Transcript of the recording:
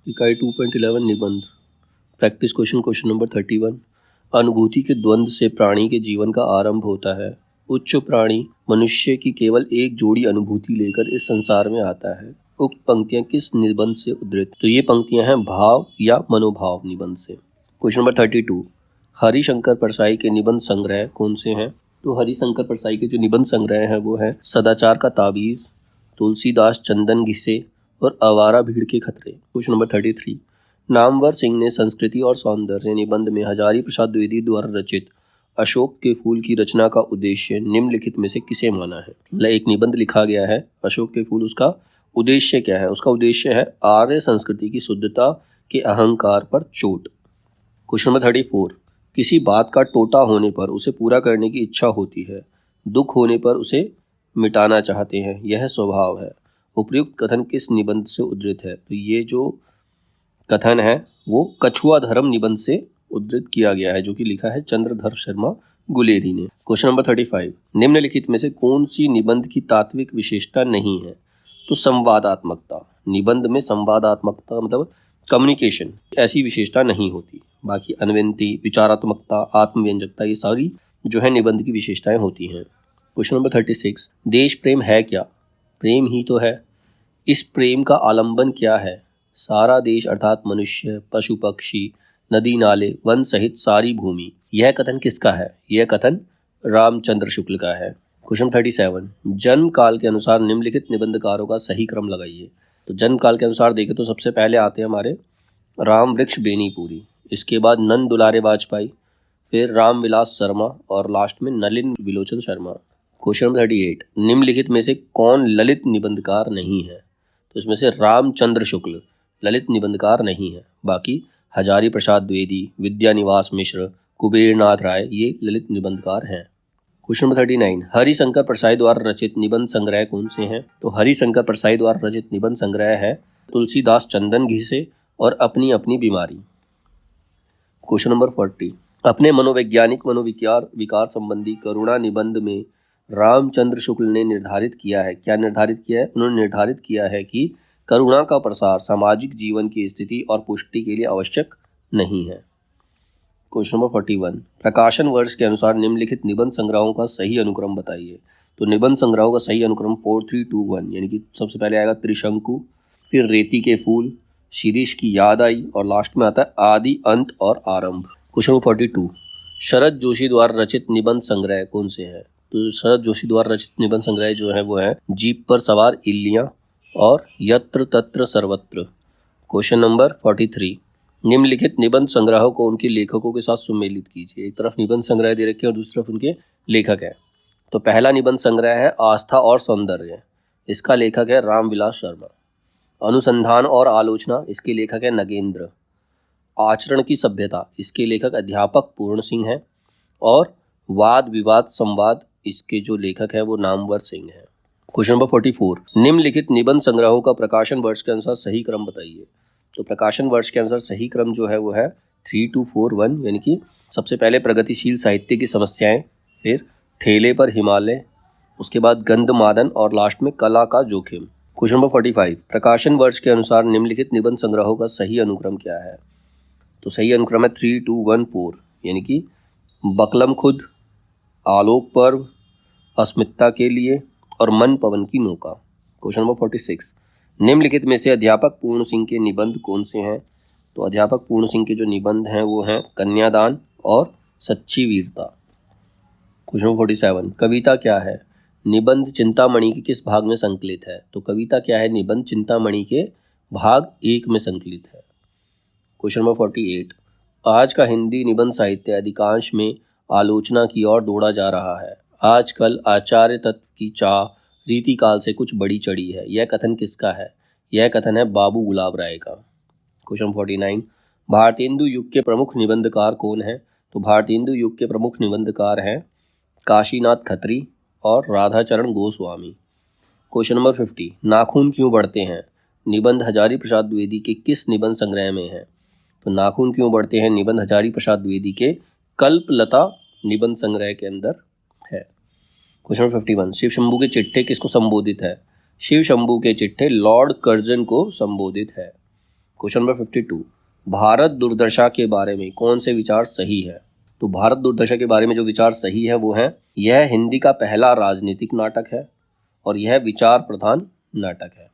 इकाई 2.11 निबंध। Practice question number 31। अनुभूति के द्वंद्व से प्राणी के जीवन का आरंभ होता है। उच्च प्राणी मनुष्य की केवल एक जोड़ी अनुभूति लेकर इस संसार में आता है। उक्त पंक्तियां किस निबंध से उद्धृत? तो ये पंक्तियां हैं भाव या मनोभाव निबंध से। Question number 32। हरिशंकर परसाई के निबंध संग्रह कौन से हैं? तो हरिशंकर परसाई के जो निबंध संग्रह है वो है सदाचार का ताबीज, तुलसीदास चंदन घिसे और आवारा भीड़ के खतरे। Question number 33। नामवर सिंह ने संस्कृति और सौंदर्य निबंध में हजारी प्रसाद द्विवेदी द्वारा रचित अशोक के फूल की रचना का उद्देश्य निम्नलिखित में से किसे माना है? मतलब एक निबंध लिखा गया है अशोक के फूल, उसका उद्देश्य क्या है? उसका उद्देश्य है आर्य संस्कृति की शुद्धता के अहंकार पर चोट। Question number 34। किसी बात का टोटा होने पर उसे पूरा करने की इच्छा होती है, दुख होने पर उसे मिटाना चाहते हैं, यह स्वभाव है। उपयुक्त कथन किस निबंध से उद्धृत है? तो ये जो कथन है वो कछुआ धर्म निबंध से उद्धृत किया गया है, जो कि लिखा है चंद्रधर शर्मा गुलेरी ने। Question number 35। निम्नलिखित में से कौन सी निबंध की तात्विक विशेषता नहीं है? तो संवादात्मकता। निबंध में संवादात्मकता मतलब कम्युनिकेशन, ऐसी विशेषता नहीं होती। बाकी अनविनती, विचारात्मकता, आत्मव्यंजकता, ये सारी जो है निबंध की विशेषताएं होती हैं। Question number 36। देश प्रेम है क्या? प्रेम ही तो है। इस प्रेम का आलंबन क्या है? सारा देश अर्थात मनुष्य, पशु पक्षी, नदी नाले, वन सहित सारी भूमि। यह कथन किसका है? यह कथन रामचंद्र शुक्ल का है। क्वेश्चन 37। जन्म काल के अनुसार निम्नलिखित निबंधकारों का सही क्रम लगाइए। तो जन्म काल के अनुसार देखें तो सबसे पहले आते हैं हमारे राम वृक्ष बेनीपुरी, इसके बाद नंद दुलारे वाजपेयी, फिर राम विलास शर्मा और लास्ट में नलिन विलोचन शर्मा। Question number 38। निम्नलिखित में से कौन ललित निबंधकार नहीं है? तो इसमें से रामचंद्र शुक्ल ललित निबंधकार नहीं है। बाकी हजारी प्रसाद द्विवेदी, विद्यानिवास मिश्र, कुबेरनाथ राय ये ललित निबंधकार हैं। Question number 39। हरिशंकर परसाई द्वारा रचित निबंध संग्रह कौन से हैं? तो हरिशंकर परसाई द्वारा रचित निबंध संग्रह है तुलसीदास चंदन घिसे और अपनी अपनी बीमारी। Question number 40। अपने मनोवैज्ञानिक विकार संबंधी करुणा निबंध में रामचंद्र शुक्ल ने निर्धारित किया है, क्या निर्धारित किया है? उन्होंने निर्धारित किया है कि करुणा का प्रसार सामाजिक जीवन की स्थिति और पुष्टि के लिए आवश्यक नहीं है। Question number 41। प्रकाशन वर्ष के अनुसार निम्नलिखित निबंध संग्रहों का सही अनुक्रम बताइए। तो निबंध संग्रहों का सही अनुक्रम 4321, यानी कि सबसे पहले आएगा त्रिशंकु, फिर रेती के फूल, शिरीष की याद आई और लास्ट में आता है आदि, अंत और आरंभ। Question number 42। शरद जोशी द्वारा रचित निबंध संग्रह कौन से हैं? तो शरद जोशी द्वारा रचित निबंध संग्रह जो है वो है जीप पर सवार इल्लियां और यत्र तत्र सर्वत्र। Question number 43। निम्नलिखित निबंध संग्रहों को उनके लेखकों के साथ सुमेलित कीजिए। एक तरफ निबंध संग्रह दे रखे हैं और दूसरी तरफ उनके लेखक हैं। तो पहला निबंध संग्रह है आस्था और सौंदर्य, इसका लेखक है रामविलास शर्मा। अनुसंधान और आलोचना, इसके लेखक है नगेंद्र। आचरण की सभ्यता, इसके लेखक अध्यापक पूर्ण सिंह हैं। और वाद विवाद संवाद, इसके जो लेखक हैं वो नामवर सिंह हैं। Question number 44। निम्नलिखित निबंध संग्रहों का प्रकाशन वर्ष के अनुसार सही क्रम बताइए। तो प्रकाशन वर्ष के अनुसार सही क्रम जो है वो है 3241, यानी कि सबसे पहले प्रगतिशील साहित्य की समस्याएं, फिर थेले पर हिमालय, उसके बाद गंधमादन और लास्ट में कला का जोखिम। Question number 45। प्रकाशन वर्ष के अनुसार निम्नलिखित निबंध संग्रहों का सही अनुक्रम क्या है? तो सही अनुक्रम है 3214, यानी कि बकलम खुद, आलोक पर्व, अस्मिता के लिए और मन पवन की नौका। Question number 46। निम्नलिखित में से अध्यापक पूर्ण सिंह के निबंध कौन से हैं? तो अध्यापक पूर्ण सिंह के जो निबंध हैं वो हैं कन्यादान और सच्ची वीरता। Question number 47। कविता क्या है? निबंध चिंतामणि के किस भाग में संकलित है? तो कविता क्या है? निबंध चिंतामणि के भाग 1 में संकलित है। Question number 48। आज का हिंदी निबंध साहित्य अधिकांश में आलोचना की ओर दौड़ा जा रहा है। आजकल आचार्य तत्व की चाह रीतिकाल से कुछ बड़ी चढ़ी है, यह कथन किसका है? यह कथन है बाबू गुलाब राय का। क्वेश्चन 49। भारतेंदु युग के प्रमुख निबंधकार कौन है? तो भारतेंदु युग के प्रमुख निबंधकार हैं काशीनाथ खत्री और राधाचरण गोस्वामी। Question number 50। नाखून क्यों बढ़ते हैं? निबंध हजारी प्रसाद द्विवेदी के किस निबंध संग्रह में है? तो नाखून क्यों बढ़ते हैं निबंध हजारी प्रसाद द्विवेदी के कल्पलता निबंध संग्रह के अंदर है। Question number 51। शिव शंभू के चिट्ठे किसको संबोधित है? शिव शंभू के चिट्ठे लॉर्ड कर्जन को संबोधित है। क्वेश्चन नंबर 52, भारत दुर्दशा के बारे में कौन से विचार सही है? तो भारत दुर्दशा के बारे में जो विचार सही है वो है, यह हिंदी का पहला राजनीतिक नाटक है और यह विचार प्रधान नाटक है।